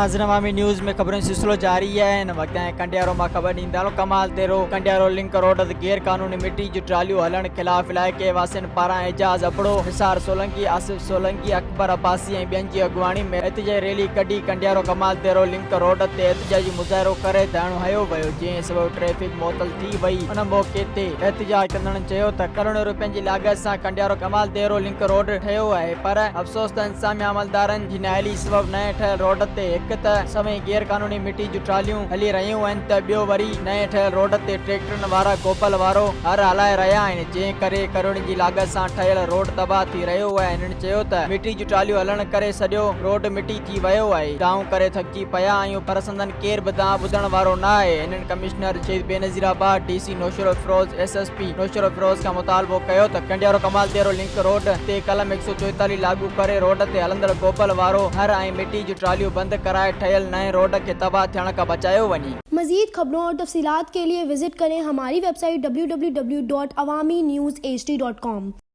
नाज़रीन अवामी न्यूज़ में खबरों सिलसिलो जारी है। इन वक्त कंडियारो मां खबर ॾींदालो कमाल तेरो कंडियारो लिंक रोड ते गैर कानूनी मिट्टी जी ट्रालियूं हलण खिलाफ इलाइक़े वासियुनि पारां एजाज अपड़ो निसार सोलंकी आसिफ सोलंकी अकबर अब्बासी ऐं ॿियनि जी अॻुवाणी में एहतिजाजी रैली कढी कंडियारो कमाल तेरो लिंक रोड ते एहतिजाजी मुज़ाहिरो करे धरणो हयो वियो, जंहिं सबबु ट्रैफिक मुअतल थी वई। उन मौके ते एहतिजाज कंदड़नि चयो त करोड़ों रुपयनि जी लागत सां कंडियारो कमाल तेरो लिंक रोड ठहियो आहे, पर अफ़सोस त इंतज़ामिया अमलदारनि जी नाअहली सबबु नए ठहियल रोड ते हिक त समय गैर कानूनी मिट्टी जूं ट्रालियूं हली रहियूं आहिनि त ॿियो वरी नए ठहियल रोड ते ट्रैक्टरनि वारा गोपल वारो हर हलाए रहिया आहिनि, जंहिं करे करोड़नि जी लागत सां ठहियल रोड तबाह थी रहियो आहे। हिननि चयो त मिट्टी जूं ट्रालियूं हलण करे सॼो रोड मिट्टी थी वियो आहे। दाऊं करे थकिजी पिया आहियूं पर संदन केर बि दां ॿुधण वारो न आहे। हिननि कमिश्नर शहीद बेनज़ीराबाद DC नौशरो फिरोज SSP नौशरो फिरोज खां मुतालबो कयो त कंडियारो कमाल तेरो लिंक रोड ते कलम 144 लागू करे रोड ते हलंदड़ गोपल वारो हर ऐं मिट्टी जूं ट्रालियूं बंद कराए ठहियल नए रोड खे तबाह थियण खां बचायो वञे। मज़ीद खबरों और तफसीलात के लिए विजिट करें हमारी वेबसाइट www.awamiNewsHD.com।